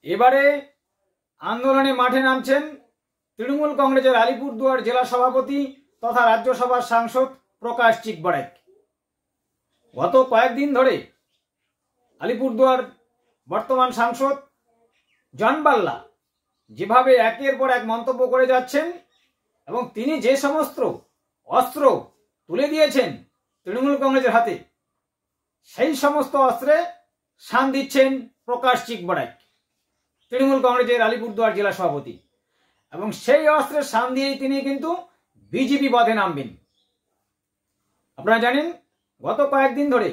এবারে আন্দোলনে মাঠে নামছেন তৃণমূল কংগ্রেসের আলিপুরদুয়ার জেলা সভাপতি তথা রাজ্যসভার সাংসদ প্রকাশ চিকবড়াইক। গত কয়েকদিন ধরে আলিপুরদুয়ার বর্তমান সাংসদ জন বাল্লা যেভাবে একের পর এক মন্তব্য করে যাচ্ছেন এবং তিনি যে সমস্ত অস্ত্র তুলে দিয়েছেন তৃণমূল কংগ্রেসের হাতে, সেই সমস্ত অস্ত্রে শান দিচ্ছেন প্রকাশ চিকবড়াইক, তৃণমূল কংগ্রেসের আলিপুরদুয়ার জেলা সভাপতি, এবং সেই অস্ত্রের শান দিয়েই তিনি কিন্তু বিজেপি পথে নামবেন। আপনারা জানেন গত কয়েকদিন ধরে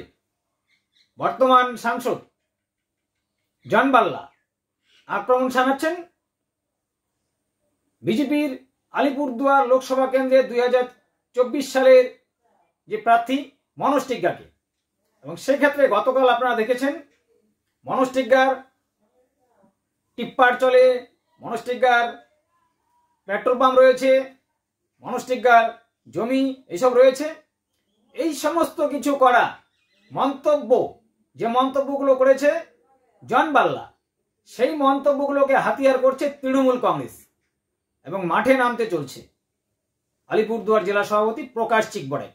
বর্তমান সাংসদ জন বাল্লা আক্রমণ শানাচ্ছেন বিজেপির আলিপুরদুয়ার লোকসভা কেন্দ্রের 2024 সালের যে প্রার্থী মনোজ টিগ্গাকে। এবং সেক্ষেত্রে গতকাল আপনারা দেখেছেন মনোজ টিগ্গার টিপ্পার চলে, মনোজ টিগ্গার পেট্রোল পাম্প রয়েছে, মনোজ টিগ্গার জমি এইসব রয়েছে। এই সমস্ত কিছু করা মন্তব্য, যে মন্তব্যগুলো করেছে জন বাল্লা, সেই মন্তব্যগুলোকে হাতিয়ার করছে তৃণমূল কংগ্রেস এবং মাঠে নামতে চলছে আলিপুরদুয়ার জেলা সভাপতি প্রকাশ চিকবড়াইক।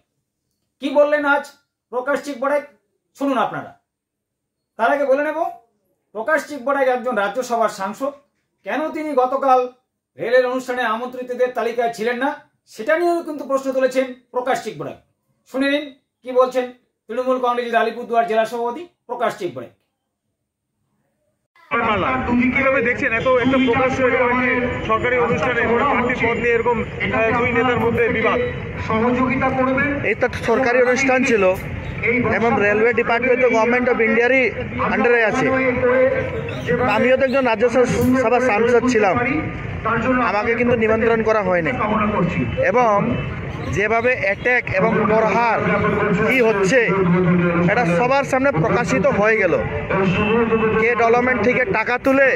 কি বললেন আজ প্রকাশ চিকবড়াইক শুনুন আপনারা। তার আগে বলে নেব, প্রকাশ চিকবড়াইক একজন রাজ্যসভার সাংসদ। কেন তিনি গতকাল রেলের অনুষ্ঠানে আমন্ত্রিতদের তালিকায় ছিলেন না, সেটা নিয়েও কিন্তু প্রশ্ন তুলেছেন প্রকাশ চিকবড়াইক। শুনে নিন কি বলছেন তৃণমূল কংগ্রেসের আলিপুরদুয়ার জেলা সভাপতি প্রকাশ চিকবড়াইক। কিভাবে দেখছেন এত একটা প্রকাশ সরকারি অনুষ্ঠানে প্রার্থী পদ নিয়ে এরকম দুই নেতার মধ্যে বিবাদ? সহযোগিতা করবেন। এটা সরকারি অনুষ্ঠান ছিল এবং রেলওয়ে ডিপার্টমেন্ট গভর্নমেন্ট অফ ইন্ডিয়ারই আন্ডারে আছে। আমিও তো একজন রাজ্যসভার সাংসদ ছিলাম, আমাকে কিন্তু নিমন্ত্রণ করা হয়নি। এবং যেভাবে অ্যাটাক এবং প্রহার কি হচ্ছে এটা সবার সামনে প্রকাশিত হয়ে গেল। কে ডেভেলপমেন্ট থেকে টাকা তুলে,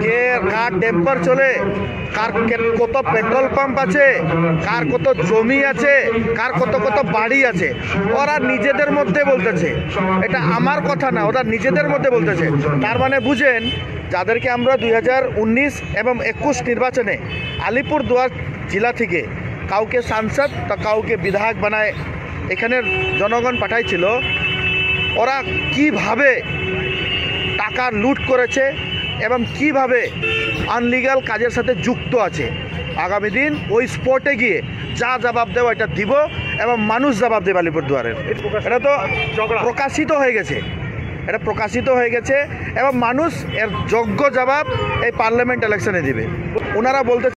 কে কার টেম্পার চলে, কার কত পেট্রোল পাম্প আছে, কার কত জমি আছে, কার কত কত বাড়ি আছে, ওরা নিজেদের মধ্যে বলতেছে। এটা আমার কথা না, ওরা নিজেদের মধ্যে বলতেছে। তার মানে বুঝেন, যাদেরকে আমরা 2019 এবং 21 নির্বাচনে আলিপুরদুয়ার জেলা থেকে কাউকে সাংসদ তো কাউকে বিধায়ক বানায় এখানের জনগণ পাঠাইছিল, ওরা কিভাবে টাকা লুট করেছে এবং কিভাবে আনলিগাল কাজের সাথে যুক্ত আছে। আগামী দিন ওই স্পটে গিয়ে যা জবাব দেওয়া এটা দিব এবং মানুষ জবাব দেবে আলিপুরদুয়ারের। এটা তো প্রকাশিত হয়ে গেছে, এটা প্রকাশিত হয়ে গেছে এবং মানুষ এর যোগ্য জবাব এই পার্লামেন্ট ইলেকশনে দিবে। ওনারা বলতে